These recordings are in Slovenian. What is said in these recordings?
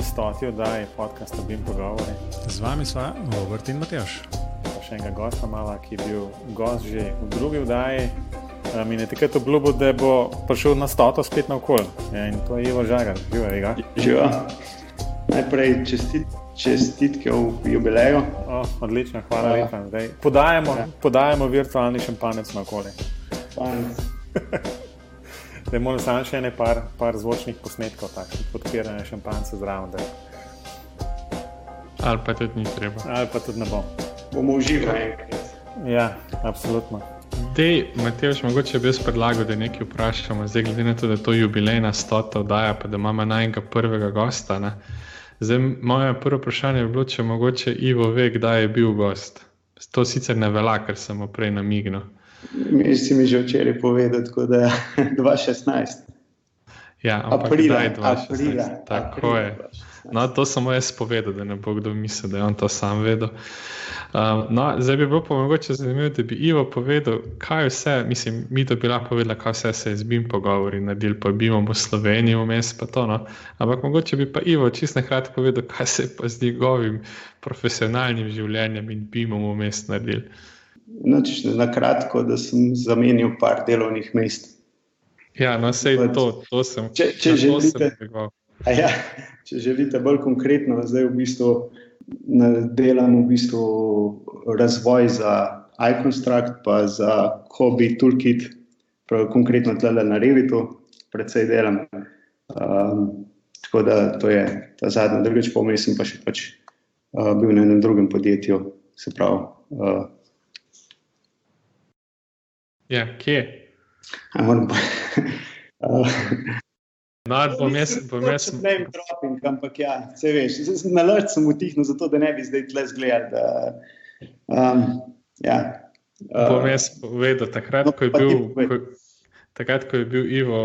100. oddaji podcasta BIM Pogovori. Z vami sva Robert in Matjaž. Pa še enega gosta mala, ki je bil gost že v drugi oddaji. In je takrat obljubil, da bo prišel na 100. spet na okolj. In to je Ivo Žagar. Živa, Riga. Živa. Najprej čestitke v jubileju. Odlično, hvala lepa. Zdaj podajamo virtualni šampanec na okolje. Zdaj moram samo še par zvočnih posnetkov, takšnih podpiranja šampanca zraven. Ali pa tudi ni treba. Ali pa tudi ne bom. Bomo uživali enkrat. Ja, absolutno. Dej, Matjaž, mogoče bi jaz predlagal, da nekaj vprašamo. Zdaj, glede na to, da je to jubilejna 100. oddaja, pa da imamo najnega prvega gosta. Ne? Zdaj, moje prvo vprašanje je bilo, če mogoče Ivo ve, kdaj je bil gost. To sicer ne velja, ker sem mu prej namignil. Si mi že včeraj povedal, tako da 2016. Ja, ampak kdaj 2016? Aprila. Tako je. No, to samo jaz povedal, da ne bo kdo mislil, da je on to sam vedel. No, zdaj bi bilo pa mogoče zanimivo, da bi Ivo povedal, kaj vse, mislim, mi to bi lahko povedala, kaj vse se je z BIM Pogovori naredili, pa BIM-om v Sloveniji vmes pa to, no. Ampak mogoče bi pa Ivo čisto na kratko povedal, kaj se je pa z njegovim profesionalnim življenjem in BIM-om vmes naredili. Noč na kratko, da sem zamenil par delovnih mest. Ja, no, sej to sem. Če želite bolj konkretno, zdaj v bistvu delam v bistvu razvoj za iConstruct pa za Hobby Toolkit, konkretno tlele na Revitu, predvsej delam. Tako da to je ta zadnja, drugič pa vmes sem pa še bil na enem drugem podjetju, se pravi. Ja, kje? Moram pa... No, bom jaz... Name dropping, ampak ja, se veš, nalač sem utihnil zato, da ne bi zdaj tle zgledal, da... Bom jaz povedal, takrat, ko je bil Ivo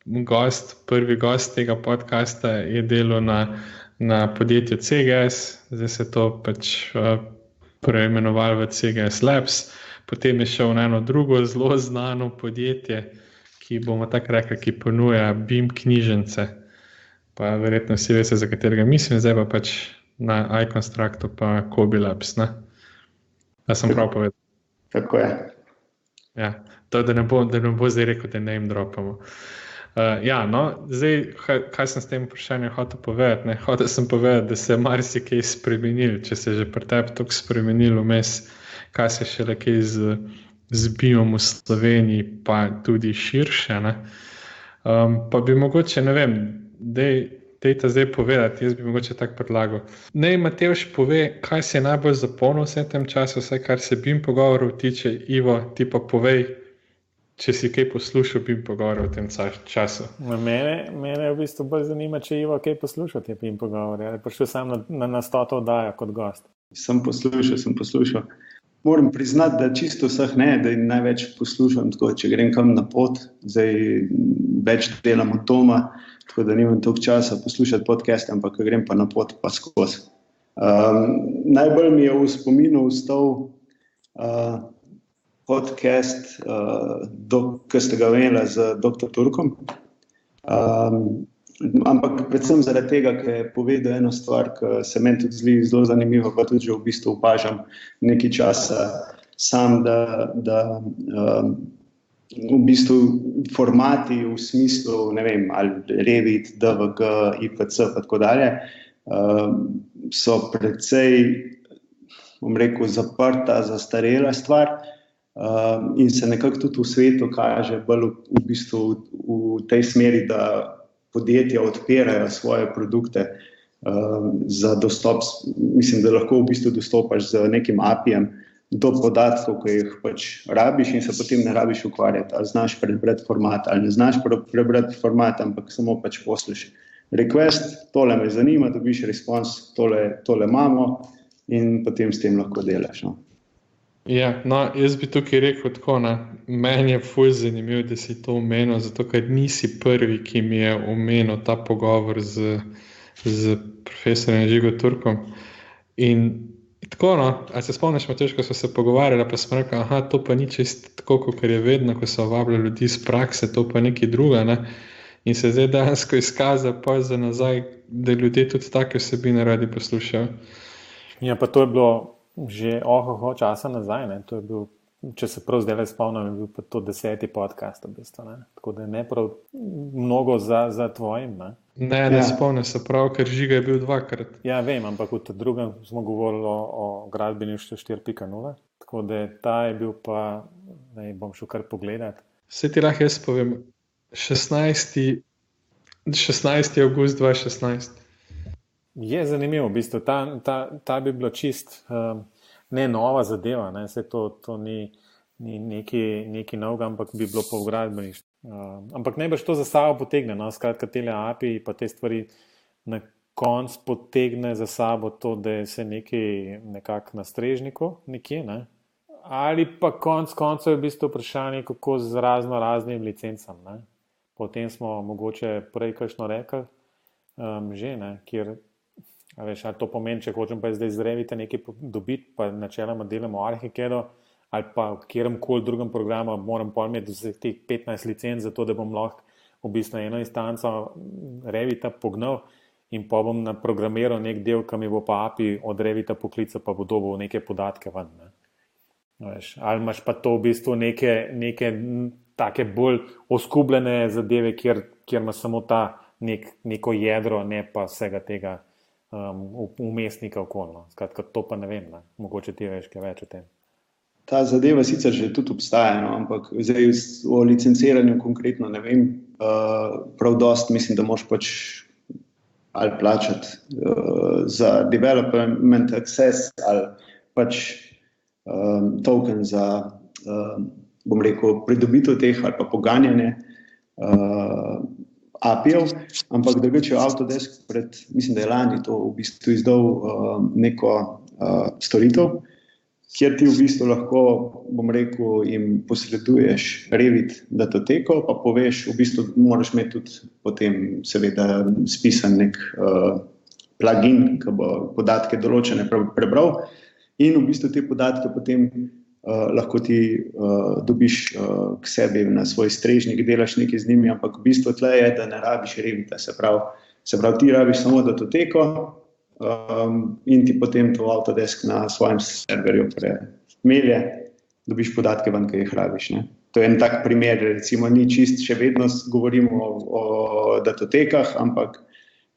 gost, prvi gost tega podcasta, je delal na podjetju CGS, zdaj se to preimenoval v CGS Labs, potem je šel na eno drugo zelo znano podjetje, ki bomo tako rekli, ki ponuja BIM knjižence. Pa verjetno vsi veste, za katerega mislim, zdaj pa na iConstructu pa Hobby Labs, ne? Da sem prav povedal. Tako je. Ja, to, da ne bo zdaj rekel, da name dropamo. Zdaj, kaj sem s tem vprašanjem hotel povedati? Ne? Hotel sem povedati, da se je marsikaj spremenil, če se je že pri tebi toliko spremenil vmes, kaj se šele kaj z BIM-om v Sloveniji, pa tudi širše. Ne? Pa bi mogoče, ne vem, dejte zdaj povedati, jaz bi mogoče tako predlagal. Naj Matjaž pove, kaj se je najbolj zapomnil v tem času, vse kar se BIM Pogovorov tiče. Ivo, ti pa povej, če si kaj poslušal BIM Pogovorov v tem času. Mene v bistvu bolj zanima, če Ivo kaj poslušal te BIM Pogovore. Ali prišel sam na 100. oddajo kot gost? Sem poslušal. Moram priznati, da čisto vseh ne, da največ poslušam, tako, če grem kam na pot, zdaj več delam od doma, tako da nimam toliko časa poslušati podcast, ampak ko grem pa na pot, pa skozi. Najbolj mi je v spominu ostal podcast, ki ste ga imeli z dr. Turkom. Ampak predvsem zaradi tega, ker je povedal eno stvar, ki se meni tudi zdi zelo zanimivo, pa tudi že v bistvu opažam nekaj časa sam, da v bistvu formati v smislu, ne vem, ali Revit, DVG, IPC pa tako dalje, so precej, bom rekel, zaprta, zastarela stvar in se nekako tudi v svetu kaže bolj v bistvu v tej smeri, da podjetja odpirajo svoje produkte za dostop, mislim, da lahko v bistvu dostopaš z nekim API-jem do podatkov, ki jih rabiš in se potem ne rabiš ukvarjati, ali znaš prebrati format, ali ne znaš prebrati format, ampak samo pošleš request, tole me zanima, dobiš respons, tole imamo in potem s tem lahko delaš. No? Ja, no, jaz bi tukaj rekel tako, meni je ful zanimivo, da si to omenil, zato ker nisi prvi, ki mi je omenil ta pogovor z profesorjem Žigo Turkom. In tako, a se spomniš, Matjaž, ko smo se pogovarjali, pa smo rekli, to pa ni čisto tako, kot je vedno, ko so vabili ljudi iz prakse, to pa nekaj druga, ne? In se zdaj dejansko izkaza pa za nazaj, da ljudje tudi take vsebine radi poslušajo. Ja, pa to je bilo že časa nazaj, ne? To je bil, če se prav zdaj spomnim, je bil pa to 10. podcast v bistvu, ne? Tako da ne prav mnogo za tvojim, ne? Ne spomnim se prav, ker Žiga je bil 2-krat. Ja, vem, ampak v drugem smo govorili o gradbeništvu 4.0, tako da ta je bil pa, ne bom šel kar pogledat. Se ti lahko jaz povem, 16. avgust 2016. Je zanimivo, v bistvu, ta bi bila čist ne nova zadeva, ne? Vse to ni neki novega, ampak bi bilo po gradbeništvu. Ampak najbrž to za sabo potegne, no? Skratka, tele API pa te stvari na konc potegne za sabo to, da se nekako na strežniku nekje, ne? Ali pa koncev je v bistvu vprašanje, kako z raznim licencam, ne? Potem smo mogoče prej kakšno rekli, že, ne, kjer, a veš, ali to pomeni, če hočem pa zdaj z Revita nekaj dobiti, pa načeloma delamo ArchiCAD-o, ali pa v kjeremkoli drugem programu moram pa imeti teh 15 licenc za to, da bom lahko v bistvu eno instanco Revita pognal in pa bom naprogramiral nek del, ki mi bo pa API od Revita poklical, pa bo dobil neke podatke ven, ne. Veš, ali imaš pa to v bistvu neke take bolj oskubljene zadeve, kjer ima samo neko jedro, ne pa vsega tega umestnika okoli. Skratka, to pa ne vem, ne. Mogoče ti veš kaj več o tem. Ta zadeva sicer že tudi obstaja, no, ampak zdaj o licenciranju konkretno ne vem. Prav dost mislim, da moraš pač ali plačati za development access ali pač token za bom rekel, pridobitev teh ali pa poganjanje API-jev, ampak drugače Autodesk mislim, da je lani to v bistvu izdal neko storitev, kjer ti v bistvu lahko, bom rekel, jim posreduješ Revit datoteko, pa poveš, v bistvu moraš imeti tudi potem seveda spisan nek plugin, ki bo podatke določene prebral in v bistvu te podatke potem lahko ti dobiš k sebi na svoj strežnik, delaš nekaj z njimi, ampak v bistvu tle je, da ne rabiš Revita, se pravi ti rabiš samo datoteko in ti potem to Autodesk na svojem serverju premelje, dobiš podatke ven, ki jih rabiš, ne. To je en tak primer, recimo ni čist, še vedno govorimo o datotekah, ampak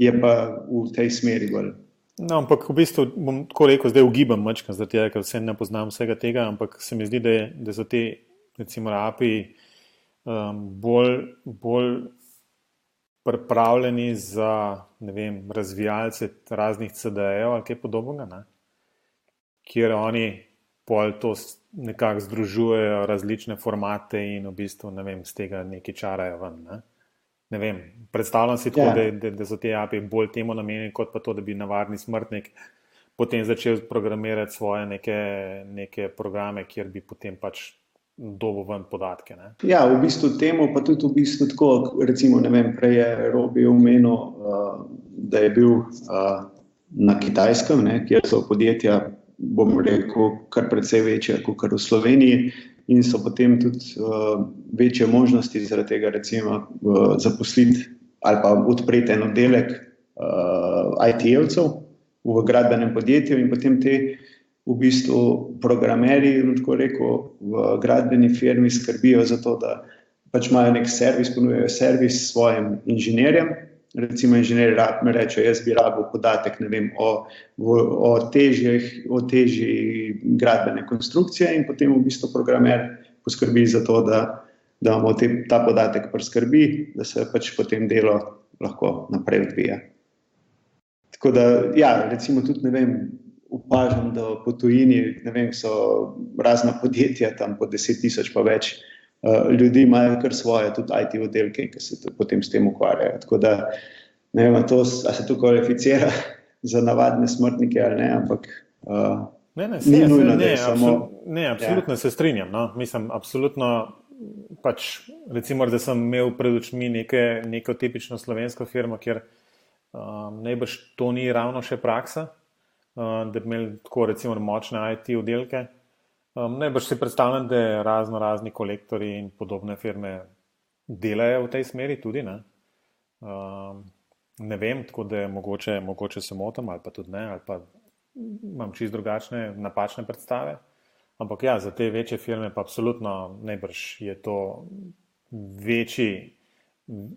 je pa v tej smeri bolj. No, ampak v bistvu bom tako rekel, zdaj ugibam mačka, zato ker vse ne poznam vsega tega, ampak se mi zdi, da so te recimo API bolj pripravljeni za, ne vem, razvijalce raznih CD-jev ali kaj podobnega, ne? Kjer oni pol to nekako združujejo različne formate in v bistvu, ne vem, z tega nekaj čarajo ven, ne? Ne vem, predstavljam si tako, da so te API bolj temu namenjeni, kot pa to, da bi navadni smrtnik potem začel programirati svoje neke programe, kjer bi potem pač dobil ven podatke, ne? Ja, v bistvu temu pa tudi v bistvu tako, recimo, ne vem, prej je Robi omenil, da je bil na Kitajskem, ne, kjer so podjetja, bom rekel, kar precej večje kot v Sloveniji, in so potem tudi večje možnosti zaradi tega recimo zaposliti ali pa odpreti en oddelek IT-jevcev v gradbenem podjetju in potem te v bistvu programerji, tako rekel, v gradbeni firmi skrbijo za to, da pač imajo nek servis, ponujajo servis svojim inženirjem. Recimo inženir mi reče, jaz bi rabil podatek, ne vem, o težji gradbene konstrukcije in potem v bistvu programer poskrbi za to, da imamo ta podatek preskrbi, da se pač potem delo lahko naprej odvija. Tako da, ja, recimo tudi, ne vem, opažam, da po tujini, ne vem, so razna podjetja, tam po 10.000 pa več, ljudi imajo kar svoje, tudi IT oddelke, ki se potem s tem ukvarjajo. Tako da, ne vem, ali se to kvalificira za navadne smrtnike ali ne, ampak ni nujno, da je samo... Ne, absolutno se strinjam, no. Mislim, absolutno pač, recimo, da sem imel pred očmi neko tipično slovensko firmo, kjer najbrž to ni ravno še praksa, da bi imeli tako recimo močne IT oddelke. Najbrž si predstavljam, da razni kolektori in podobne firme delajo v tej smeri tudi, ne? Ne vem, tako da je mogoče se motim ali pa tudi ne, ali pa imam čisto drugačne napačne predstave. Ampak ja, za te večje firme pa absolutno najbrž je to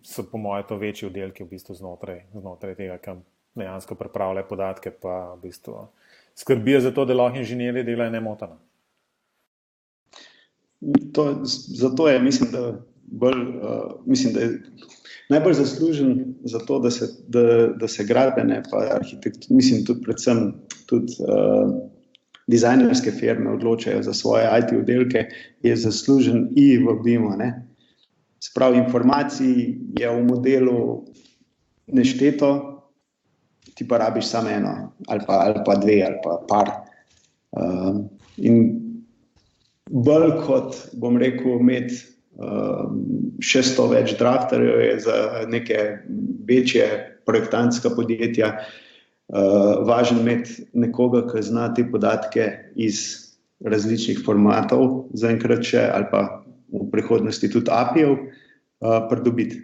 so po moje to večji oddelki v bistvu znotraj tega, kam dejansko pripravljajo podatke, pa v bistvu skrbijo za to, da lahko inženirji delajo nemoteno. Zato je, mislim, da je najbolj zaslužen za to, da se gradbene pa arhitekture, mislim tudi predvsem dizajnerske firme odločajo za svoje IT oddelke, je zaslužen i v BIM-u. Sprav informacij je v modelu nešteto, ti pa rabiš samo eno, ali pa dve, ali pa par. In bolj kot, bom rekel, imeti 600 več drafterjev je za neke večje projektantska podjetja važno imeti nekoga, ki zna te podatke iz različnih formatov, zaenkrat še, ali pa v prihodnosti tudi API-jev, pridobiti.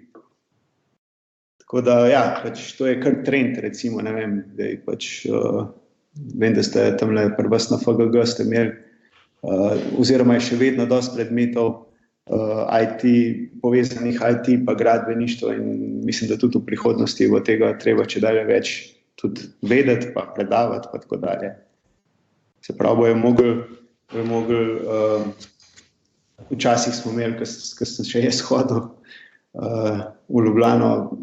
Tako da, ja, to je kar trend, recimo, ne vem, vem, da ste tamle pri vas na FGG ste imeli, oziroma je še vedno dosti predmetov povezanih IT pa gradbeništvo in mislim, da tudi v prihodnosti bo tega treba čedalje več tudi vedeti pa predavati pa tako dalje. Se pravi, bojo mogli včasih smo imeli, ko sem še jaz hodil v Ljubljano,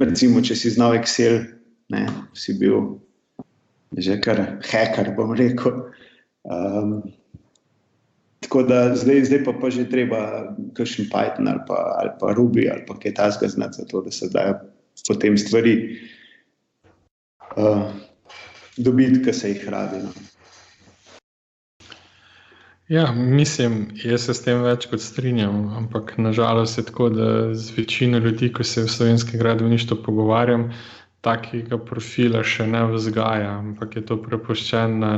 recimo, če si znal Excel, ne, si bil že kar hacker, bom rekel. Tako da zdaj pa že treba kakšen Python ali pa Ruby ali pa kaj takega znati za to, da se dajo potem stvari dobiti, ki se jih rabi. No. Ja, mislim, jaz se s tem več kot strinjam, ampak nažalost je tako, da z večino ljudi, ko se v slovenskem gradbeništvu pogovarjam, takega profila še ne vzgaja, ampak je to prepuščen na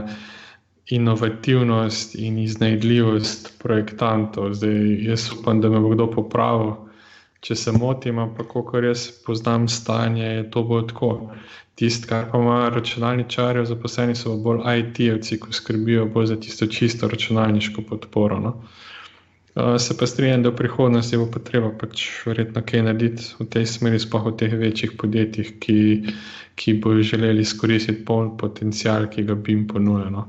inovativnost in iznajdljivost projektantov. Zdaj, jaz upam, da me bo kdo popravil, če se motim, ampak kakor jaz poznam stanje, je to bolj tako. Tisto, kar pa ima računalničarjev zaposleni, so bolj IT-evci, ko skrbijo bolj za tisto čisto računalniško podporo. No. Se pa strinjam, da v prihodnosti bo pa treba pač verjetno kaj narediti v tej smeri, sploh v teh večjih podjetjih, ki bojo želeli izkoristiti poln potencial, ki ga BIM ponuja. No.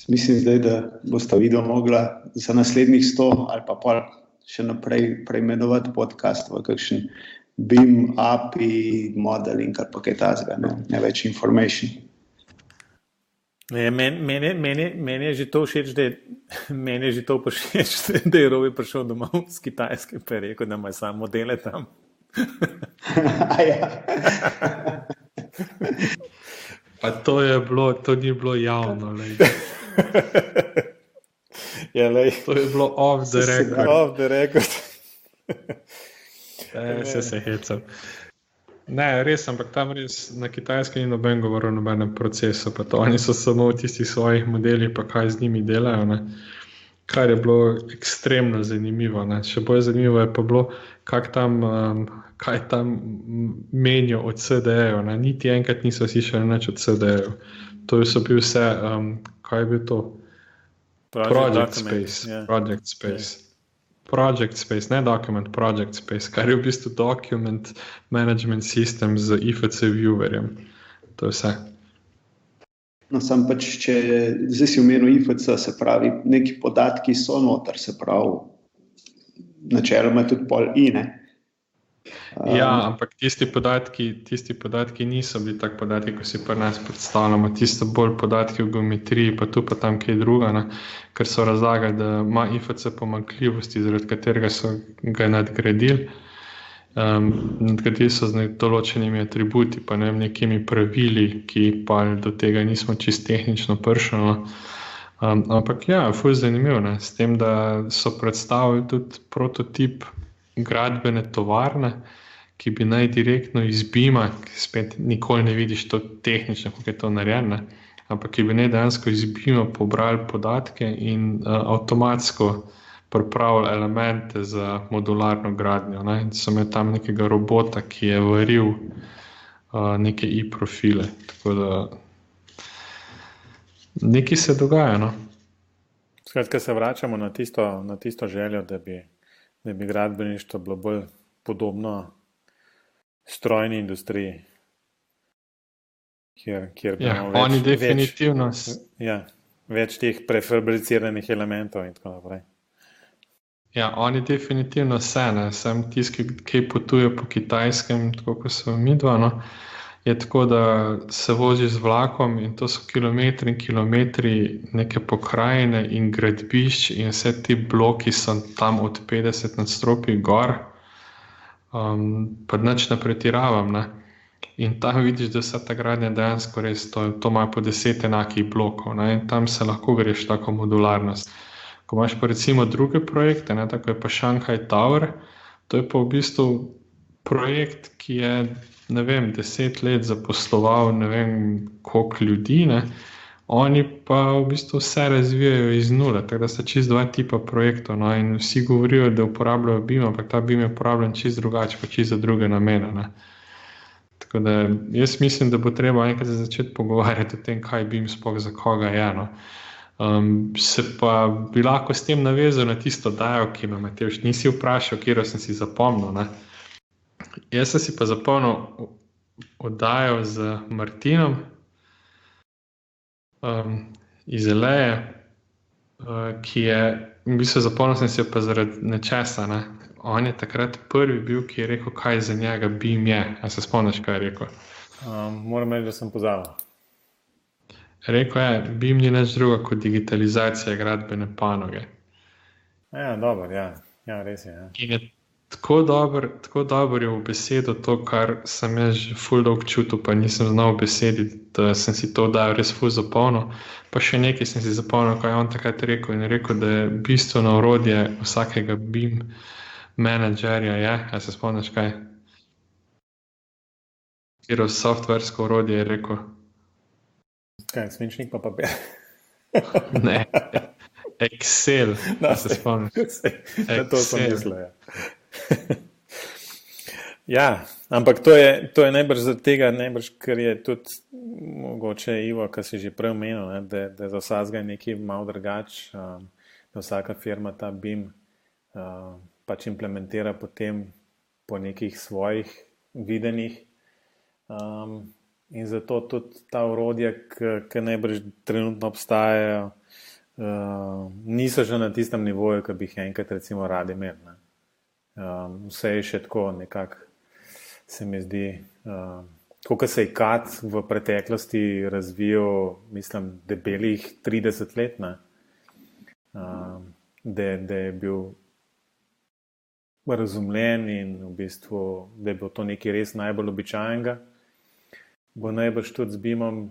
Mislim zdaj, da boste videli mogla za naslednjih 100 ali pa pol še naprej preimenovati podcast v kakšen BIM, API, modeling ali pa kaj takega, ne več information. Meni je že to všeč, da je Robi prišel domov z Kitajske, pa je rekel, da ima samo modele tam. Ja. Pa to ni bilo javno. Ja, to je bilo off the record. Off the record. Se hecam. Ne, res, ampak tam res na Kitajske ni noben govoril o nobenem procesu, pa to oni so samo v tistih svojih modelih, pa kaj z njimi delajo, ne. Kar je bilo ekstremno zanimivo, ne. Še bolj zanimivo je pa bilo, kaj tam menijo od CDE-jev, ne. Niti enkrat niso slišali nič od CDE-jev. To so bil vse, kaj je bil to? Project Space, ne Document, Project Space, kar je v bistvu Document Management System z IFC Viewerjem. To je vse. No, sam pač, če zdaj si omenil IFC, se pravi, neki podatki so noter, se pravi, načeloma tudi pol I, ne? Ja, ampak tisti podatki niso bili tak podatki, ko si pri nas predstavljamo. Tisto bolj podatki v geometriji, pa tu pa tam kaj druga, ne? Ker so razlagali, da ima IFC pomanjkljivosti, zaradi katerega so ga nadgradili. Nadgradili so z določenimi atributi, pa ne vem, nekimi pravili, ki pa do tega nismo čisto tehnično prišli. No? Ampak ja, ful zanimivo, ne? S tem, da so predstavili tudi prototip gradbene tovarne, ki bi naj direktno iz BIM-a, spet nikoli ne vidiš to tehnično, kako je to narejeno, ampak ki bi naj dejansko iz BIM-a pobrali podatke in avtomatsko pripravili elemente za modularno gradnjo. Ne? In so imeli tam nekega robota, ki je varil neke i-profile. Tako da nekaj se dogaja. No? Skratka, se vračamo na tisto željo, da bi gradbeništvo bilo bolj podobno strojni industriji. Kjer oni definitivno več teh prefabriciranih elementov in tako naprej. Ja, oni definitivno sem tisti, ki potuje po Kitajskem, tako kot so midva, no, je tako, da se vozi z vlakom in to so kilometri in kilometri neke pokrajine in gradbišč in vse ti bloki so tam od 50 nadstropij gor, pa nič ne pretiravam, ne. In tam vidiš, da vsa ta gradnja dejansko res, to ima po 10 enakih blokov, ne, in tam se lahko greš tako modularnost. Ko imaš pa recimo druge projekte, ne, tako je pa Shanghai Tower, to je pa v bistvu projekt, ki je, 10 let zaposloval koliko ljudi, ne, oni pa v bistvu vse razvijajo iz nule, tako da sta čisto dva tipa projektov, no, in vsi govorijo, da uporabljajo BIM, ampak ta BIM je uporabljen čisto drugače, pa čisto za druge namene, ne. Tako da jaz mislim, da bo treba enkrat začeti pogovarjati o tem, kaj BIM sploh za koga je, no. Se pa bi lahko s tem navezal na tisto dajo, ki me Matevž nisi vprašal, katero sem si zapomnil, ne. Jaz sem si pa zapomnil oddajo z Martinom iz Eleje, ki je, v bistvu zapomnil sem si jo pa zaradi nečesa, ne. On je takrat prvi bil, ki je rekel, kaj za njega BIM je. A se spomniš, kaj je rekel? Moram reči, da sem pozabil. Rekel je, BIM ni nič druga kot digitalizacija gradbene panoge. Ja, dobro, ja, res je. Ja. In je tako dober je v besedo to, kar sem jaz že ful dolgo čutil, pa nisem znal besediti, da sem si to dal res ful zapolnil. Pa še nekaj sem si zapolnil, kaj je on takrat rekel, in je rekel, da je bistveno orodje vsakega BIM menedžerja je, a se spomniš kaj? Katero softversko orodje je rekel? Kaj, svinčnik pa papir? Ne, Excel, da se spomniš. To sem mislil, ja. Ja, ampak to je najbrž zaradi tega, ker je tudi mogoče Ivo, kar si že prej omenil, da za vsakega je nekaj malo drugače, da vsaka firma ta BIM pač implementira potem po nekih svojih videnjih. In zato tudi ta orodja, ki najbrž trenutno obstajajo, niso že na tistem nivoju, ki bi jih enkrat recimo radi imeli. Vse je še tako nekako, se mi zdi, koliko se je CAD v preteklosti razvijal, mislim, debelih 30 let, ne? Da je bil razumljen in v bistvu, da je bilo to nekaj res najbolj običajnega, bo najbrž tudi z BIM-om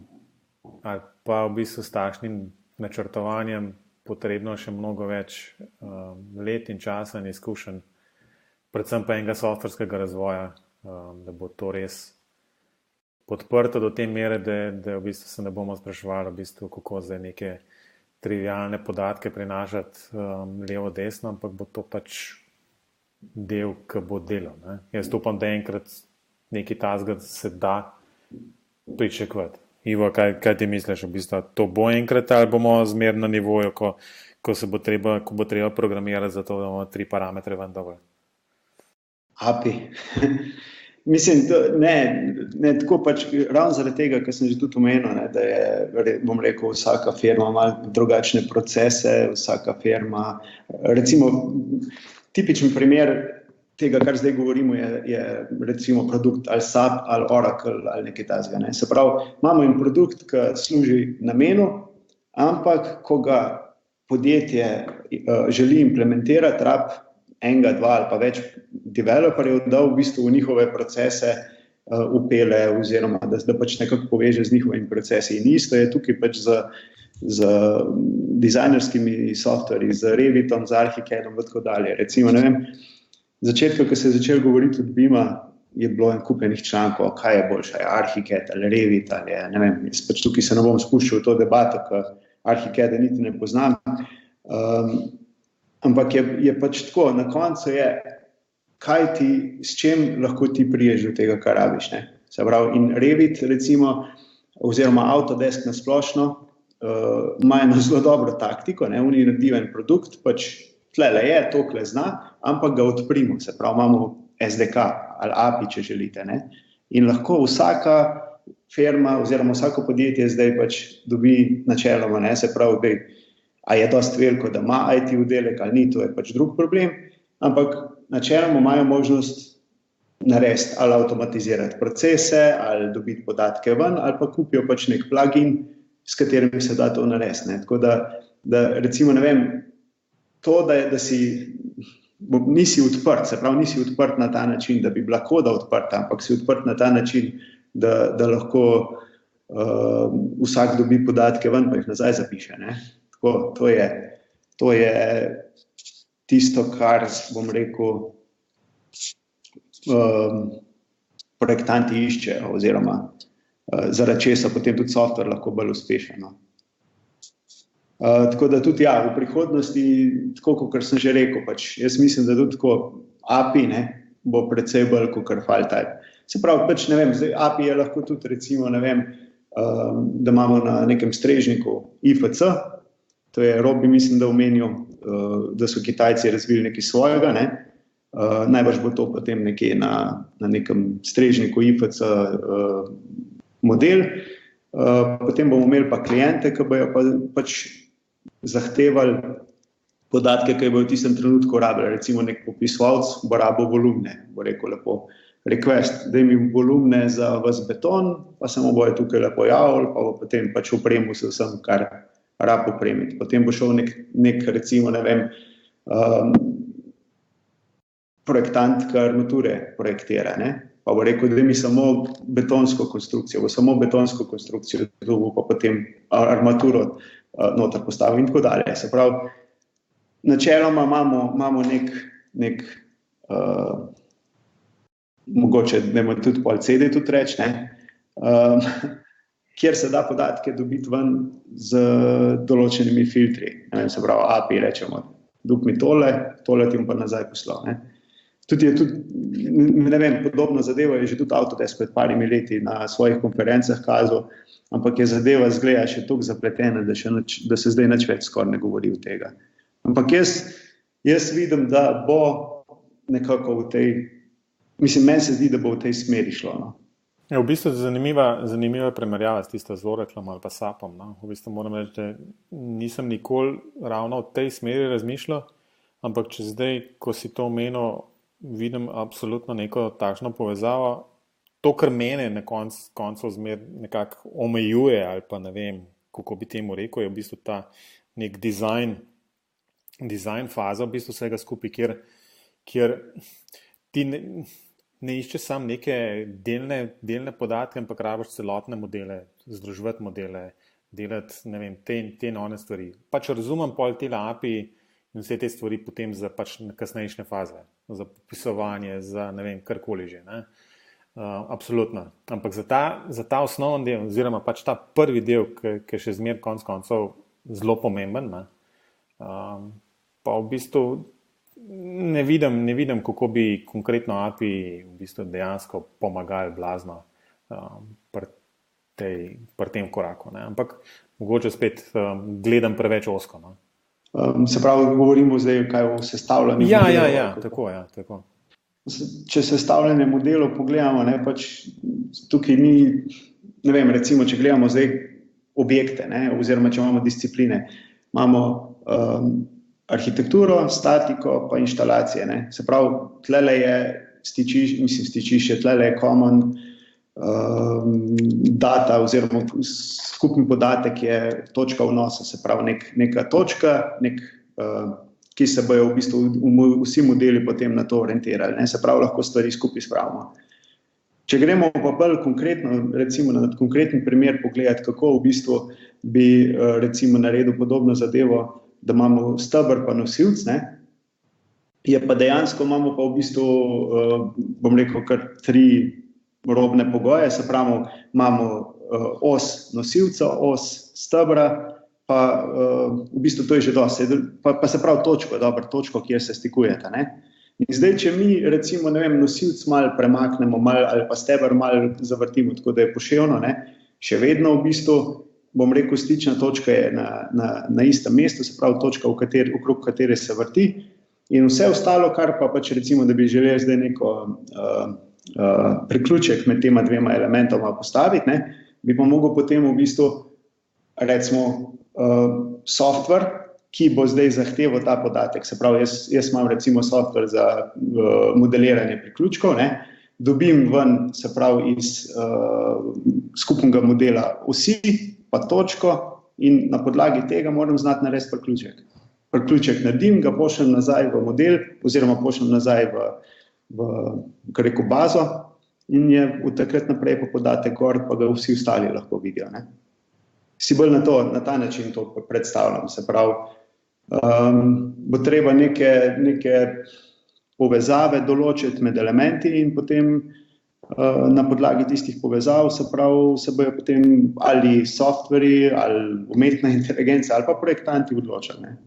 ali pa v bistvu s takšnim načrtovanjem potrebno še mnogo več let in časa in izkušenj, predvsem pa enega softverskega razvoja, da bo to res podprto do te mere, da v bistvu se ne bomo spraševali, v bistvu, kako zdaj neke trivialne podatke prinašati levo, desno, ampak bo to pač del, ki bo delal. Ne? Jaz upam, da enkrat nekaj takega se da pričakovati. Ivo, kaj ti misliš, v bistvu, to bo enkrat ali bomo zmer na nivoju, ko bo treba programirati za to, da bomo 3 parametre ven dobro? API. Mislim, ne tako pač, ravno zaradi tega, kar sem že tudi omenil, da je, bom rekel, vsaka firma ima drugačne procese, vsaka firma, recimo, tipičen primer tega, kar zdaj govorimo, je recimo produkt ali SAP ali Oracle ali nekaj takega. Ne. Se pravi, imamo en produkt, ki služi namenu, ampak ko ga podjetje želi implementirati, rab enega, dva ali pa več developerjev, da v bistvu v njihove procese upele oziroma da pač nekako poveže z njihovimi procesi. In isto je tukaj pač z dizajnerskimi softverji, z Revitom, z Archicadom in tako dalje. Recimo, ne vem, začetka, ko se je začel govoriti od BIM-a, je bilo en kupenih člankov, kaj je boljša, je Archicad ali Revit ali je, ne vem, pač tukaj se ne bom spuščal v to debato, ker Archicada niti ne poznam. Ampak je pač tako, na koncu je, s čem lahko ti priješ do tega, kar rabiš. Ne? Se pravi, in Revit, recimo, oziroma Autodesk na splošno, ima eno zelo dobro taktiko, oni naredijo en produkt, pač tlele je, tokle zna, ampak ga odprimo, se pravi, imamo SDK ali API, če želite. Ne? In lahko vsaka firma oziroma vsako podjetje zdaj pač dobi načeloma, ne? Se pravi, a je dosti veliko, da ima IT oddelek ali ni, to je pač drug problem, ampak načeloma imajo možnost narediti ali avtomatizirati procese, ali dobiti podatke ven, ali pa kupijo pač nek plugin, s katerim se da to narediti. Ne? Tako da recimo, ne vem, to, da nisi odprt, se pravi, nisi odprt na ta način, da bi bila koda odprta, ampak si odprt na ta način, da lahko vsak dobi podatke ven, pa jih nazaj zapiše. Ne? Tako, to je tisto, kar, bom rekel, projektanti iščejo, oziroma zaradi česa potem tudi software lahko bolj uspešen. Tako da tudi v prihodnosti, tako kot sem že rekel, pač jaz mislim, da tudi tako API bo precej bolj kot file type. Se pravi, pač ne vem, zdaj API je lahko tudi recimo, ne vem, da imamo na nekem strežniku IFC, to je Robi, mislim, da omenil, da so Kitajci razvili nekaj svojega, ne? Najbrž bo to potem nekje na nekem strežniku IFC model, potem bomo imeli pa klijente, ki bojo pač zahtevali podatke, ki bojo v tistem trenutku rabili. Recimo nek popisovalec bo rabil volumne, bo rekel lepo request, daj mi volumne za vas beton, pa se mu bojo tukaj lepo javili, pa bo potem pač opremil se vsem, kar rab opremiti. Potem bo šel nek recimo, ne vem, projektant, ki armature projektira, ne? Pa bo rekel, da mi samo betonsko konstrukcijo, bo samo betonsko konstrukcijo, bo pa potem armaturo noter postavil in tako dalje. Se pravi, načeloma imamo nek mogoče, da ima tudi pol CD tudi reči, kjer se da podatke dobiti ven z določenimi filtri. Se pravi, API rečemo, dup mi tole ti bom pa nazaj poslal. Tudi, ne vem, podobno zadevo je že tudi Autodesk pred parimi leti na svojih konferencah kazal, ampak je zadeva zgleda še toliko zapletena, da se zdaj nič več skoraj ne govori o tega. Ampak jaz vidim, da bo nekako v tej, mislim, meni se zdi, da bo v tej smeri šlo. No. Ja, v bistvu zanimiva primerjava s tisto z Oraclom ali pa SAP-om. No. V bistvu moram reči, da nisem nikoli ravno v tej smeri razmišljal, ampak če zdaj, ko si to omenil, vidim absolutno neko takšno povezavo. To, kar mene na koncu zmer nekako omejuje, ali pa ne vem, kako bi temu rekel, je v bistvu ta nek design faza v bistvu vsega skupaj, kjer ti ne iščeš samo neke delne podatke, ampak rabiš celotne modele, združevati modele, delati, ne vem, te nove stvari. Pač razumem pol te API in vse te stvari potem za pač kasnejšne faze, za popisovanje, za ne vem, karkoli že. Ne? Absolutno. Ampak za ta osnovni del, oziroma pač ta prvi del, ki je še zmer konc koncev zelo pomemben, ne? Pa v bistvu ne vidim, kako bi konkretno API v bistvu dejansko pomagali blazno pri tem koraku. Ne? Ampak mogoče spet gledam preveč ozko. No? Se pravi, govorimo zdaj kaj o sestavljanju modelov. Ja, tako. Če sestavljanje modelov pogledamo, ne, pač tukaj ni, ne vem, recimo, če gledamo zdaj objekte, ne, oziroma če imamo discipline, imamo arhitekturo, statiko pa inštalacije. Ne. Se pravi, tlele je stičišče, tlele je common data oziroma skupni podatek je točka vnosa, se pravi neka točka, ki se bojo v bistvu vsi modeli potem na to orientirali. Ne? Se pravi, lahko stvari skupaj spravimo. Če gremo pa bolj konkretno, recimo na konkreten primer pogledati, kako v bistvu bi recimo naredil podobno zadevo, da imamo steber pa nosilc, ne? Je pa dejansko imamo pa v bistvu, bom rekel, kar 3 robne pogoje, se pravi, imamo os nosilca, os stebra pa v bistvu to je že dosti. Pa se pravi točko, kjer se stikujete. Ne? In zdaj, če mi recimo, ne vem, nosilc malo premaknemo ali pa steber malo zavrtimo, tako da je poševno, ne? Še vedno v bistvu, bom rekel, stična točka je na istem mestu, se pravi točka, okrog katere se vrti, in vse ostalo, kar pa pač recimo, da bi želeli zdaj neko priključek med tema dvema elementoma postaviti, ne? Bi pa mogel potem v bistvu, recimo, software, ki bo zdaj zahteval ta podatek. Se pravi, jaz imam recimo software za modeliranje priključkov, ne? Dobim ven, se pravi, iz skupnega modela osi, pa točko, in na podlagi tega moram znati narediti priključek. Priključek naredim, ga pošljem nazaj v model, oziroma pošljem nazaj v bazo, in je v takrat naprej pa podatek gor, pa ga vsi ostali lahko vidijo. Ne? Si bolj na ta način to predstavljam. Se pravi, bo treba neke povezave določiti med elementi in potem na podlagi tistih povezav, se pravi, se bojo potem ali softverji, ali umetna inteligenca, ali pa projektanti odločali. Ne?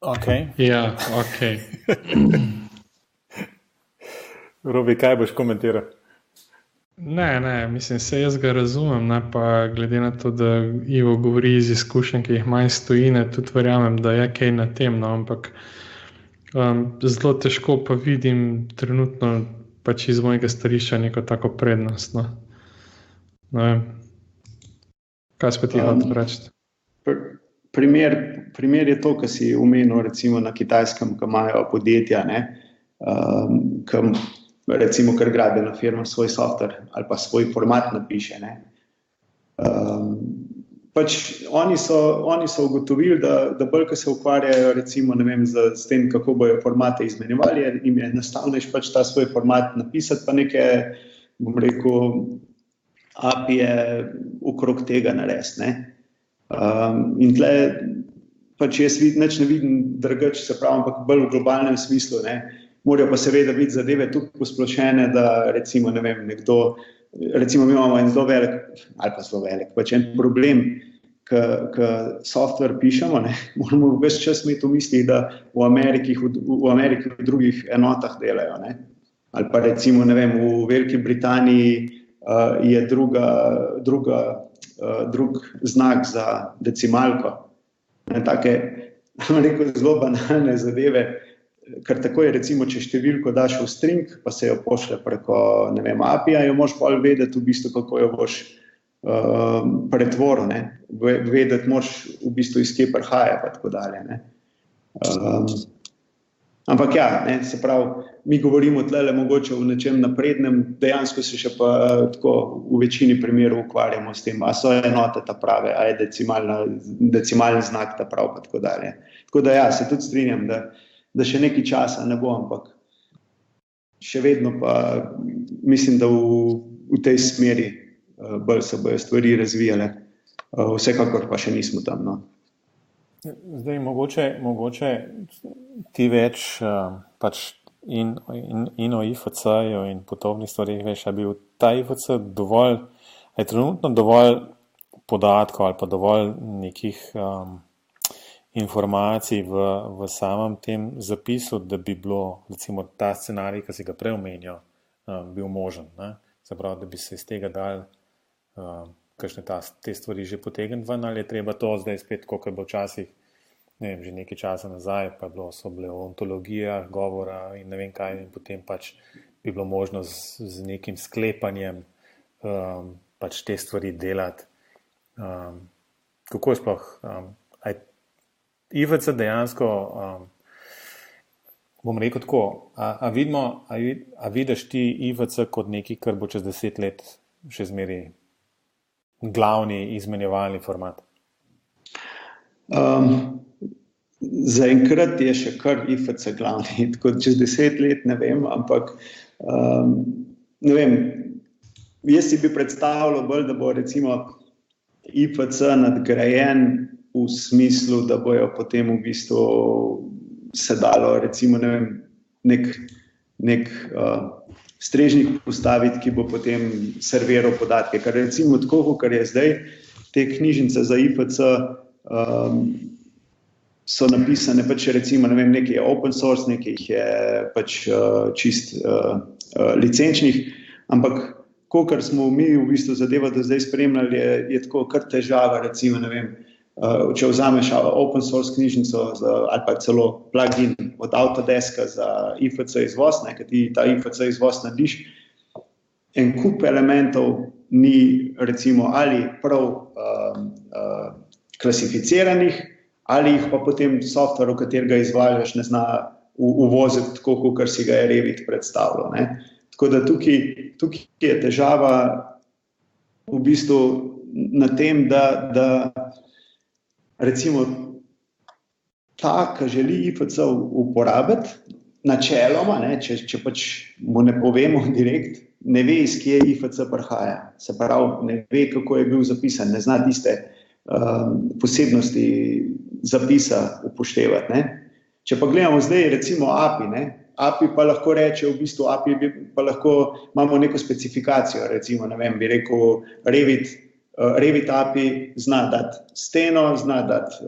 Okay. Ja, ok. Robi, kaj boš komentiral? Ne, mislim, se jaz ga razumem, ne, pa glede na to, da Ivo govori iz izkušenj, ki jih manj stojine, tudi verjamem, da je kaj na tem, no, ampak zelo težko pa vidim trenutno pač iz mojega stališča neko tako prednost. No. Ne vem. Kaj spet ti hotel reči? Primer je to, kar si omenil recimo na Kitajskem, ko imajo podjetja, ne, recimo, ker gradbena firma svoj software ali pa svoj format napiše. Ne. Pač oni so ugotovili, da bolj, ko se ukvarjajo recimo, ne vem, s tem, kako bojo formate izmenjevali, jim je enostavnejše pač ta svoj format napisati, pa neke, bom rekel, API-je okrog tega narediti. Ne. In tle pač jaz nič ne vidim drugače, se pravi, ampak bolj v globalnem smislu, ne. Morajo pa seveda biti zadeve tudi posplošene, da recimo, ne vem, nekdo, recimo mi imamo en zelo velik, pač en problem, ko software pišemo, ne, moramo ves čas imeti v mislih, da v Ameriki v drugih enotah delajo, ne. Ali pa recimo, ne vem, v Veliki Britaniji je drug znak za decimalko. Ne, take, rekel, zelo banalne zadeve, ker tako je, recimo, če številko daš v string, pa se jo pošle preko, ne vem, API-ja, jo moraš pol vedeti v bistvu, kako jo boš pretvoril, ne. Vedeti moraš v bistvu iz kje prihaja, pa tako dalje, ne. Ampak ja, ne, se pravi, mi govorimo tlele mogoče v nečem naprednem, dejansko se še pa tako v večini primerov ukvarjamo s tem, a so enote ta prave, a je decimalni znak ta prav, pa tako dalje. Tako da ja, se tudi strinjam, da še nekaj časa ne bo, ampak še vedno pa mislim, da v tej smeri bolj se bojo stvari razvijale. Vsekakor pa še nismo tam. No. Zdaj, mogoče ti več pač in o IFC-ju in podobnih stvarih veš, a bi v ta IFC dovolj, je trenutno dovolj podatkov ali pa dovolj nekih informacij v samem tem zapisu, da bi bilo recimo ta scenarij, ki si ga prej omenjal, bil možen. Ne? Se pravi, da bi se iz tega dal kakšne te stvari že potegniti ven, ali je treba to zdaj spet, kot je bilo včasih, ne vem, že nekaj časa nazaj, pa so bile o ontologijah govora in ne vem kaj, in potem pač bi bilo možno z nekim sklepanjem pač te stvari delati. Kako je sploh? IFC dejansko, bom rekel tako, a vidiš ti IFC kot nekaj, kar bo čez 10 let še zmeri glavni izmenjevalni format? Zaenkrat je še kar IFC glavni, tako čez 10 let ne vem, ampak ne vem, jaz si bi predstavljal bolj, da bo recimo IFC nadgrajen v smislu, da bojo potem v bistvu se dalo recimo, ne vem, nek strežnik postaviti, ki bo potem serviral podatke. Ker recimo tako, kar je zdaj, te knjižnice za IFC so napisane pač recimo, ne vem, nekaj je open source, nekaj je pač čist licenčnih, ampak kolikor smo mi v bistvu zadevo do zdaj spremljali, je tako kar težava, recimo, ne vem, če vzameš open source knjižnico ali pa celo plugin od Autodeska za IFC izvoz, ker ti ta IFC izvoz narediš, en kup elementov ni recimo ali prav klasificiranih, ali jih pa potem software, v katerega izvažaš, ne zna uvoziti tako, kot si ga je Revit predstavljal. Ne? Tako da tukaj je težava v bistvu na tem, da recimo ta, ki želi IFC uporabiti, načeloma, ne, če pač mu ne povemo direkt, ne ve, iz kje IFC prihaja. Se pravi, ne ve, kako je bil zapisan, ne zna tiste posebnosti zapisa upoštevati. Ne. Če pa gledamo zdaj recimo API, ne, API pa lahko reče, v bistvu API pa lahko imamo neko specifikacijo, recimo, ne vem, bi rekel Revit API zna dati steno, zna dati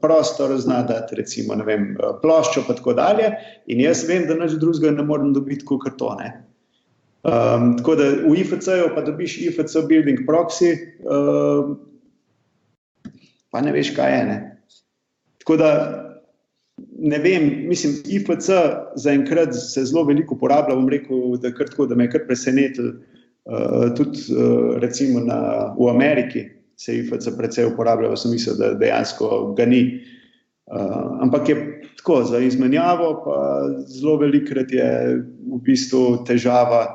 prostor, zna dati recimo, ne vem, ploščo pa tako dalje in jaz vem, da nič drugega ne morem dobiti kot to, ne. Tako da v IFC-ju pa dobiš IFC Building Proxy, pa ne veš, kaj je, ne. Tako da, ne vem, mislim, IFC zaenkrat se zelo veliko uporablja, bom rekel, da me je kar presenetil, tudi recimo v Ameriki se IFC precej uporablja, v smislu, da dejansko ga ni. Ampak je tako, za izmenjavo pa zelo velikokrat je v bistvu težava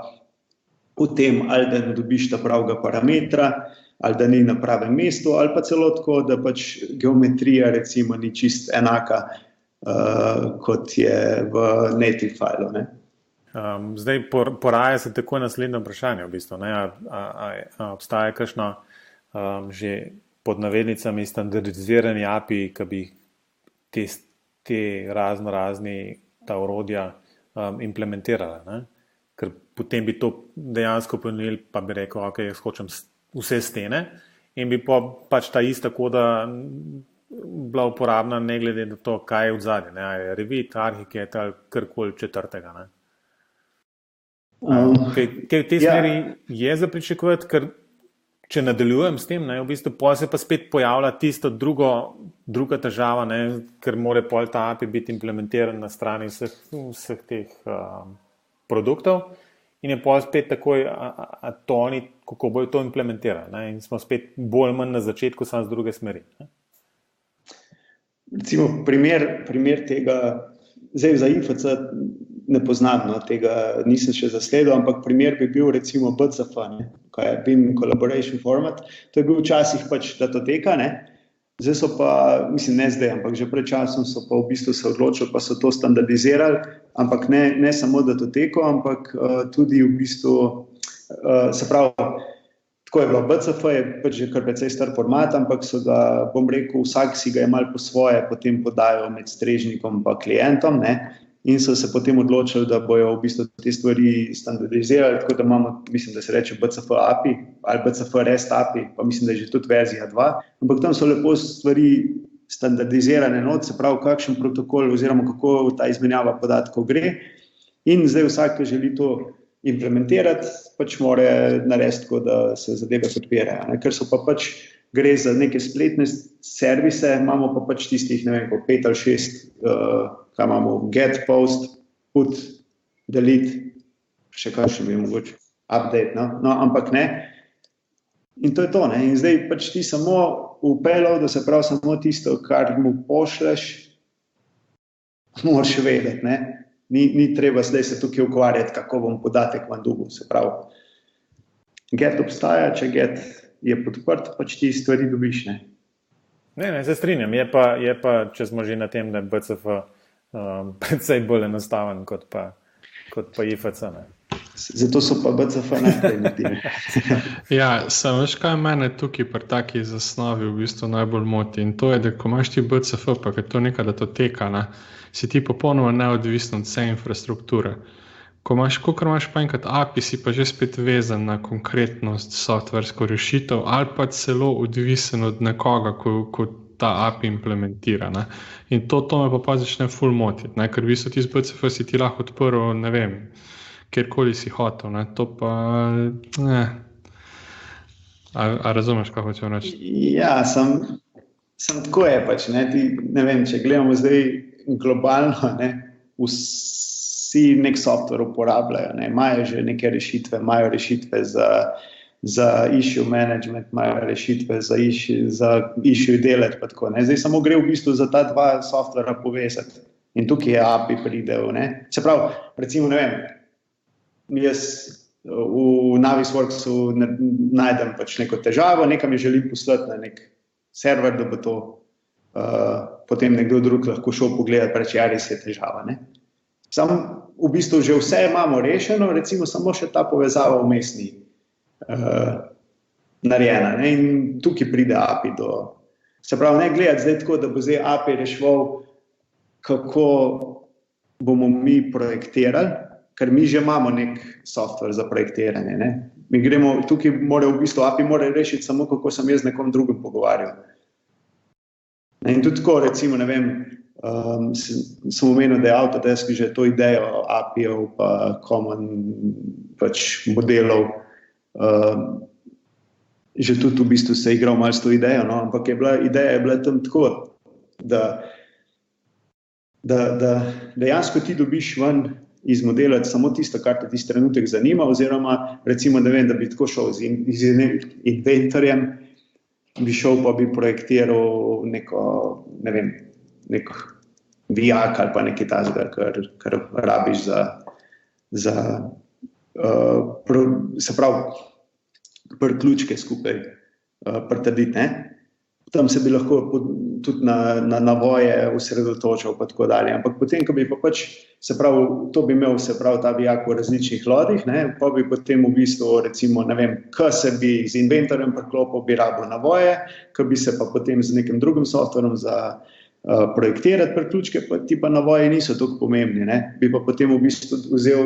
v tem, ali da ne dobiš ta pravega parametra, ali da ni na pravem mestu, ali pa celo tako, da pač geometrija recimo ni čist enaka, kot je v native failu. Ne? Zdaj poraja se tako naslednje vprašanje v bistvu. Ne? A obstaja kakšno že pod navednicami standardizirani API, ki bi te razni ta orodja implementirala, ne? Ker potem bi to dejansko ponudili, pa bi rekel, ok, jaz hočem vse stene in bi pač ta ista koda bila uporabna ne glede na to, kaj je odzadje, ne, je Revit, Archicad ali karkoli četrtega, ne. Kaj v tej smeri je za pričakovati, ker če nadaljujem s tem, ne, v bistvu pol se pa spet pojavlja tisto druga težava, ne, ker mora pol ta API biti implementiran na strani vseh teh produktov. In je pa spet takoj atoni, kako bojo to implementirali. Ne? In smo spet bolj manj na začetku, samo z druge smeri. Ne? Recimo primer tega, zdaj za IFC ne poznam, no, tega nisem še zasledil, ampak primer bi bil recimo BCF, ne? Kaj je BIM Collaboration Format. To je bil včasih pač datoteka, ne? Zdaj so pa, mislim ne zdaj, ampak že pred časom so pa v bistvu se odločili, pa so to standardizirali, ampak ne samo datoteko, ampak tudi v bistvu, se pravi, tako je bilo, BCF je pač že kar precej star format, ampak so ga, bom rekel, vsak si ga je malo po svoje potem podajal med strežnikom pa klientom, ne, in so se potem odločili, da bojo v bistvu te stvari standardizirali, tako da imamo, mislim, da se reče BCF API ali BCF REST API, pa mislim, da je že tudi verzija 2, ampak tam so lepo stvari standardizirane not, se pravi, kakšen protokol oziroma kako ta izmenjava podatkov gre in zdaj vsak, ki želi to implementirati, pač mora narediti tako, da se zadeve podpirajo, ker so pa pač gre za neke spletne servise, imamo pa pač tistih, ne vem, 5 ali 6, kaj imamo, get, post, put, delete, še kaj še bi mogoče, update, no, ampak ne. In to je to, ne, in zdaj pač ti samo v payloadu, se pravi samo tisto, kar mu pošleš, moraš vedeti, ne. Ni treba zdaj se tukaj ukvarjati, kako bom podatek vam dobil, se pravi. Get obstaja, če get je podprt, pač ti stvari dobiš, ne. Ne, se strinjam, je pa, če smo že na tem, da je BCF predvsej bolj enostaven kot pa IFC, ne. Zato so pa BCF najprej. Ja, samo veš, kaj mene tukaj pri taki zasnovi v bistvu najbolj moti in to je, da ko imaš ti BCF, pa je to neka datoteka, ne, si ti popolnoma neodvisen od vse infrastrukture. ko imaš pa enkrat API, si pa že spet vezan na konkretnost softversko rešitev ali pa celo odvisen od nekoga, ko ta API implementira. Ne? In to me pa začne ful motiti, ne? Ker v bistvu ti z BCF si ti lahko odprl, ne vem, kjerkoli si hotel, ne? To pa ne. A razumeš, kaj hočem reči? Ja, sem tako je pač, ne? Ne vem, če gledamo zdaj globalno, ne? Vsi nek software uporabljajo, ne? Imajo že neke rešitve, imajo rešitve za issue management, imajo rešitve za issue delati, pa tako, ne? Zdaj samo gre v bistvu za ta dva softvera povezati in tukaj je API pridel, ne? Se pravi, recimo, ne vem, jaz v Navisworksu najdem pač neko težavo, nekam je želim poslati na nek server, da bo to potem nekdo drug lahko šel pogledati, reči, ja, res je težava, ne? Sam v bistvu že vse imamo rešeno, recimo samo še ta povezava vmes ni narejena, ne? In tukaj pride API do... Se pravi, ne gledati zdaj tako, da bo zdaj API reševal, kako bomo mi projektirali, ker mi že imamo nek software za projektiranje, ne? Mi gremo, tukaj v bistvu API mora rešiti samo, kako sem jaz nekom drugim pogovarjal. In tudi tako, recimo, ne vem, sem omenil, da je Autodesk že to idejo API-ov pa common pač modelov, že tudi v bistvu se je igral malo s to idejo, no? Ampak ideja je bila tam tako, da dejansko ti dobiš ven iz modela samo tisto, kar te tisti trenutek zanima, oziroma recimo, da vem, da bi tako šel z inventorjem, bi šel pa bi projektiral neko, ne vem, nek vijak ali pa nekaj tazga, kar rabiš se pravi, priključke skupaj pritrditi, ne? Tam se bi lahko tudi na navoje osredotočal pa tako dalje. Ampak potem, ko bi pa pač, se pravi, to bi imel, se pravi, ta vijak v različnih lodih, ne? Pa bi potem v bistvu, recimo, ne vem, ko se bi z inventorjem priklopil, bi rabil navoje, ko bi se pa potem z nekim drugim softverom za projektirati priključke, pa ti pa navoji niso tako pomembni, ne? Bi pa potem v bistvu vzel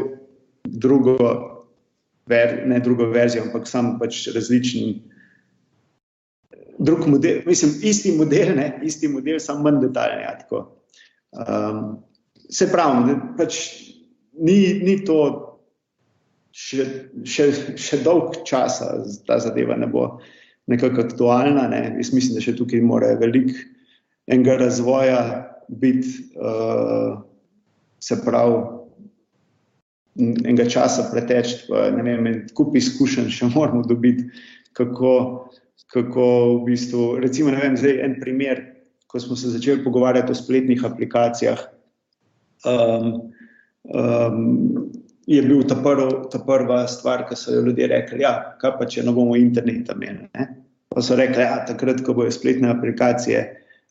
ne drugo verzijo, ampak sam pač različen drug model, mislim, isti model, samo manj detaljni, ja, tako. Se pravi, pač ni to še dolg časa, ta zadeva ne bo nekako aktualna, ne? Jaz mislim, da še tukaj mora veliko enega razvoja biti, se pravi, enega časa preteči, ne vem, kup izkušenj še moramo dobiti, kako v bistvu, recimo, ne vem, zdaj en primer, ko smo se začeli pogovarjati o spletnih aplikacijah, je bil ta prva stvar, ko so jo ljudje rekli, ja, kaj pa, če ne bomo interneta imeli, ne? Pa so rekli, ja, takrat, ko bojo spletne aplikacije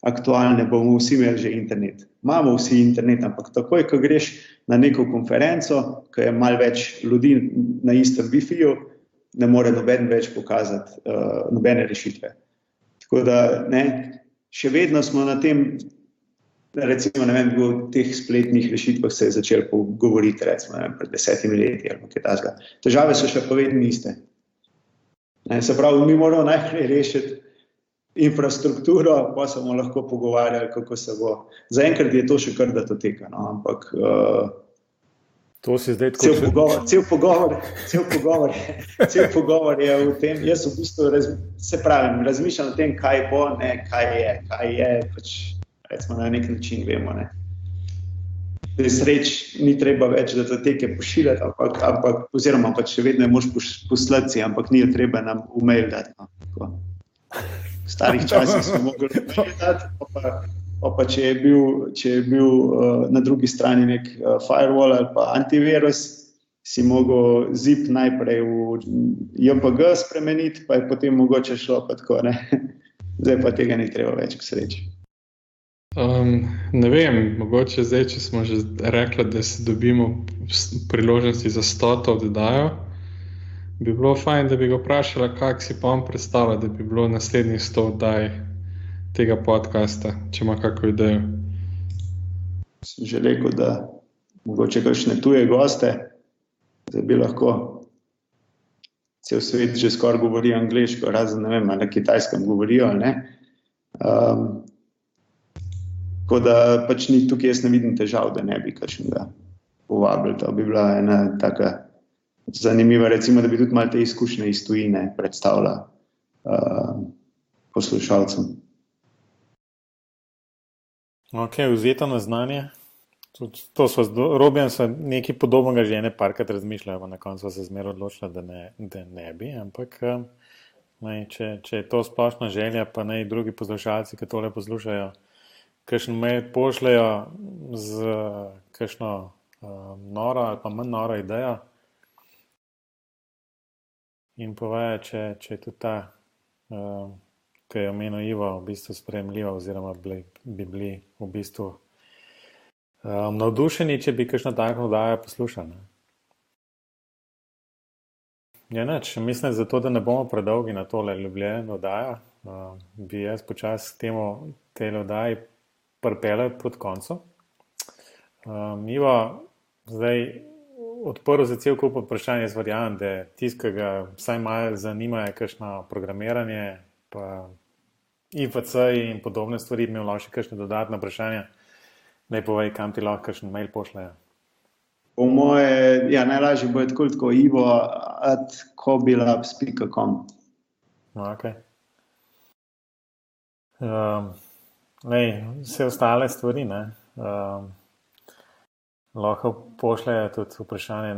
aktualne, bomo vsi imeli že internet. Imamo vsi internet, ampak takoj, ko greš na neko konferenco, ko je malo več ljudi na istem Wi-Fi-ju, ne more noben več pokazati nobene rešitve. Tako da, ne, še vedno smo na tem, recimo, ne vem, o teh spletnih rešitvah se je začelo govoriti, recimo, ne vem, pred 10 leti ali kaj takega. Težave so še pa vedno iste. Se pravi, mi moramo najprej rešiti infrastrukturo, pa se bomo lahko pogovarjali, kako se bo. Zaenkrat je to še kar datoteka, no, ampak to si zdaj tako cel pogovor je v tem, jaz v bistvu razmišljam o tem, kaj bo, ne, kaj je, pač, recimo, na nek način vemo, ne. Sreč ni treba več datoteke pošiljati, ampak oziroma pač še vedno je mož poslati, ampak ni jo treba nam v mail dati, no, tako. V starih časih smo mogli dati, pa če je bil na drugi strani nek firewall ali pa antivirus, si mogel zip najprej v JPG spremeniti, pa je potem mogoče šlo pa tako, ne. Zdaj pa tega ni treba več, k sreči. Ne vem, mogoče zdaj, če smo že rekli, da se dobimo priložnosti za 100 oddajo, bi bilo fajn, da bi ga vprašala, kak si pa on predstavlja, da bi bilo naslednjih 100 oddaj tega podcasta, če ima kako idejo. Sem že rekel, da mogoče kakšne tuje goste, da bi lahko cel svet že skoraj govori angleško, razen, ne vem, na kitajskem govorijo, ali ne. Tako da pač ni tukaj, jaz ne vidim težav, da ne bi kakšnega povabili. To bi bila ena taka zanimiva, recimo, da bi tudi malo te izkušnje iz tujine predstavila poslušalcem. Ok, vzeto na znanje. To so z Robijem nekaj podobnega že ene parkrat razmišljajo, pa na koncu se zmeraj odločila, da ne bi, ampak če je to splošna želja, pa naj drugi poslušalci, ki tole poslušajo, kakšen mail pošljajo z kakšno noro ali pa manj noro idejo in povejo, če je tudi ta, ki je omenil Ivo, v bistvu sprejemljiva oziroma bi bili v bistvu navdušeni, če bi kakšno tako oddajo poslušali. Ja, nič, mislim, zato, da ne bomo predolgi na tole ljubljeno oddajo, bi jaz počasi temu tele oddaji pripeljal proti koncu. Ivo, zdaj odprl za cel kup vprašanj, jaz verjamem, da tisti, ki ga vsaj malo zanima, je kakšno programiranje, pa IFC in podobne stvari, imel lahko še kakšne dodatne vprašanja. Naj povej, kam ti lahko kakšen mail pošljajo. Po moje, ja, najlažje bo je tako ivo@kobilabs.com. Ok. Vse ostale stvari, ne? Lahko pošljajo tudi vprašanje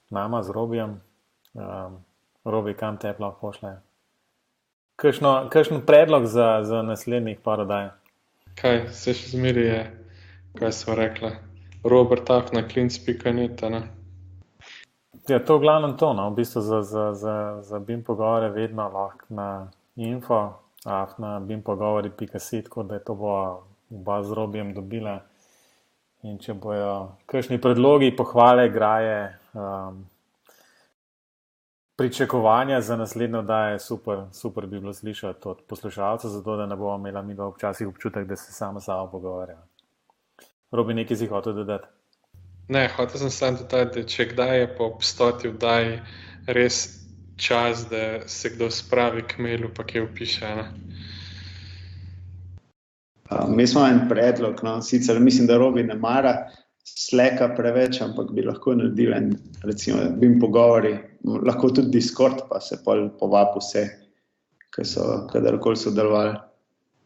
nama z Robijem. Robi, kam te lahko pošljajo? Kakšen predlog za naslednjih par oddaj? Kaj, se še zmeri je, kaj smo rekla? robert@klinc.net, ne? Ja, to v glavnem to, no. V bistvu za BIM pogovore vedno lahko na info@bimpogovori.si, tako da to bo oba z Robijem dobila. In če bojo kakšni predlogi, pohvale, graje, pričakovanja za naslednjo oddajo, super bi bilo slišati od poslušalcev, zato da ne bomo imela mi včasih občutek, da se samo pogovarjamo. Robi, nekaj si hotel dodati? Ne, hotel sem samo dodati, da če kdaj je po 100. oddaji res čas, da se kdo spravi k mailu, pa kje vpiše, ne? Mi smo en predlog, no, sicer mislim, da Robi ne mara Slacka preveč, ampak bi lahko naredili en, recimo, BIM pogovori, lahko tudi Discord, pa se povabi vse, ki so kadarkoli sodelovali,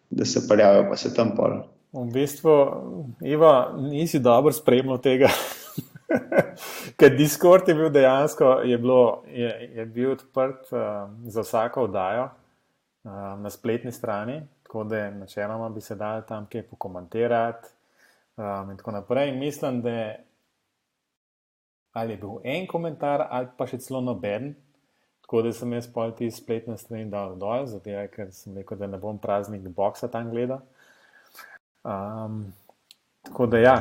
da se prijavijo, pa se tam pol. V bistvu, Ivo, nisi dobro spremljal tega, ker Discord je bil dejansko, je bil odprt za vsako oddajo na spletni strani, tako da načeloma bi se dali tam kaj pokomentirati in tako naprej. Mislim, da ali je bil en komentar ali pa še celo noben, tako da sem jaz pol ti spletne strani dal dol, zato ker sem rekel, da ne bom praznik boxa tam gledal. Tako da ja.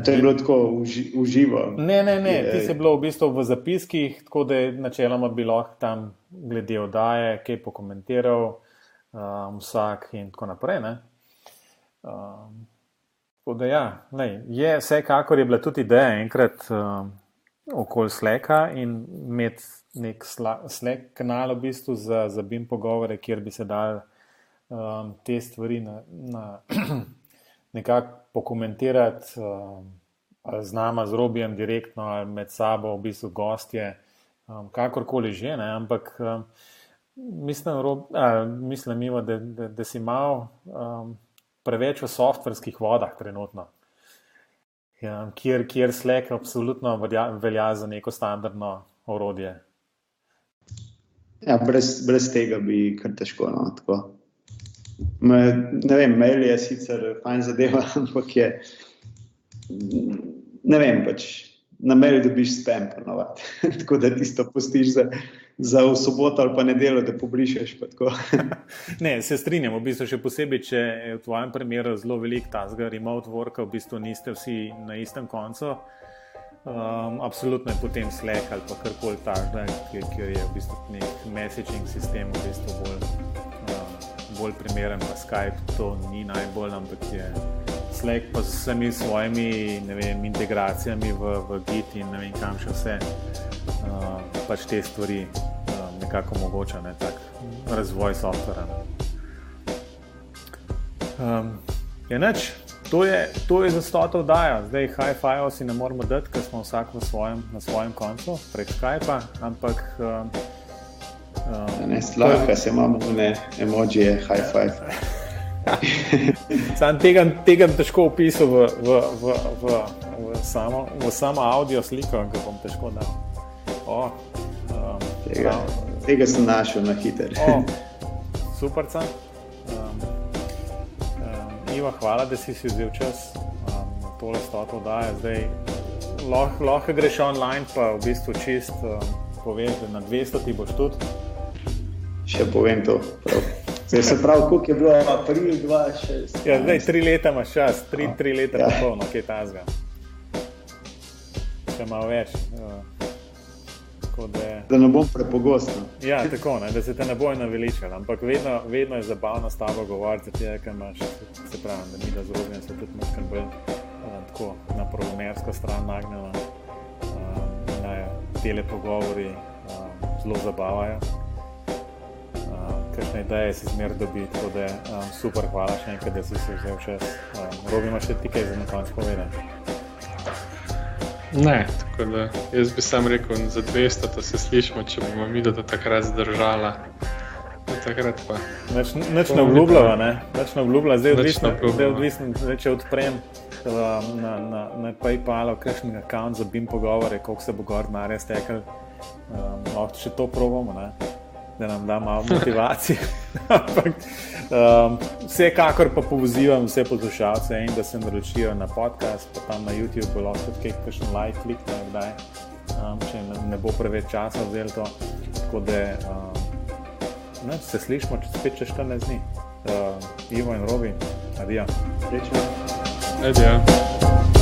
To je bilo tako uživo? Ne, ti si bilo v bistvu v zapiskih, tako da načeloma bi lahko tam glede oddaje, kaj pokomentiral vsak in tako naprej, ne. Tako da ja, vsekakor je bila tudi ideja enkrat okoli Slacka in imeti nek Slack kanal v bistvu za BIM pogovore, kjer bi se dali te stvari nekako pokomentirati ali z nama, z Robijem direktno ali med sabo, v bistvu gostje, kakorkoli že, ne, ampak mislim, Ivo, da si malo preveč v softverskih vodah trenutno, kjer Slack absolutno velja za neko standardno orodje. Ja, brez tega bi kar težko, no, tako. Ne vem, mail je sicer fajn zadeva, ampak je, ne vem, pač na mail dobiš spam ponovadi, tako da tisto pustiš za v soboto ali pa nedeljo, da pobrišeš, pa tako. Ne, se strinjam, v bistvu še posebej, če je v tvojem primeru zelo velik tazga remote worka, v bistvu niste vsi na istem koncu, absolutno je potem Slack ali pa karkoli takega, kjer je v bistvu nek messaging sistem v bistvu bolj primeren, pa Skype to ni najbolj, ampak je Slack pa z vsemi svojimi, ne vem, integracijami v Git in ne vem kam še vse, pač te stvari nekako omogoča, ne, tak razvoj softvera. Je nič, to je za 100 oddaja. Zdaj hi-fijo si ne moramo dati, ker smo vsak na svojem koncu prek Skypa, ampak ne slaka se imamo ne emojije hi-fi. Sam tega težko opisal v samo audio sliko, ga bom težko dal. Tega sem našel na hiter. Super, Iva, hvala, da si vzel čas na tole 100 oddaje. Zdaj lahko greš online, pa v bistvu čist poveš, da na 200 ti boš tudi. Še povem to. Zdaj se pravi, koliko je bilo april 2016? Ja, zdaj 3 leta imaš čas, 3 leta pa polno, kaj tazga. Še malo več. Da ne bom prepogost. Ja, tako, ne, da se te ne bojo naveličali, ampak vedno je zabavno s tabo govoriti, ker imaš, se pravi, da mi da z Robijem se tudi nekaj bolj tako na programersko stran nagnjeno. Tele pogovori zelo zabavajo. Kakšne ideje si zmer dobi, tako da super, hvala še enkrat, da si se vzel čas. Robi, imaš še ti kaj za na koncu povedati? Ne, tako da jaz bi sam rekel, za 200 to se slišimo, če bomo mi do takrat zdržala. Do takrat pa. Nič ne obljubljava, ne? Nič ne obljubljava, zdaj odvisno, če odprem na PayPalu kakšen account za BIM pogovore, koliko se bo gor denarja stekal. Lahko še to probamo, ne? Da nam da malo motivacije. Vsekakor pa pozivam vse poslušalce in da se naročijo na podcast, pa tam na YouTube bo lahko tudi kakšen like klikne, kdaj, če ne bo preveč časa vzeli to. Tako da se slišimo spet čez 14 dni. Ivo in Robi, adijo. Srečno. Adijo.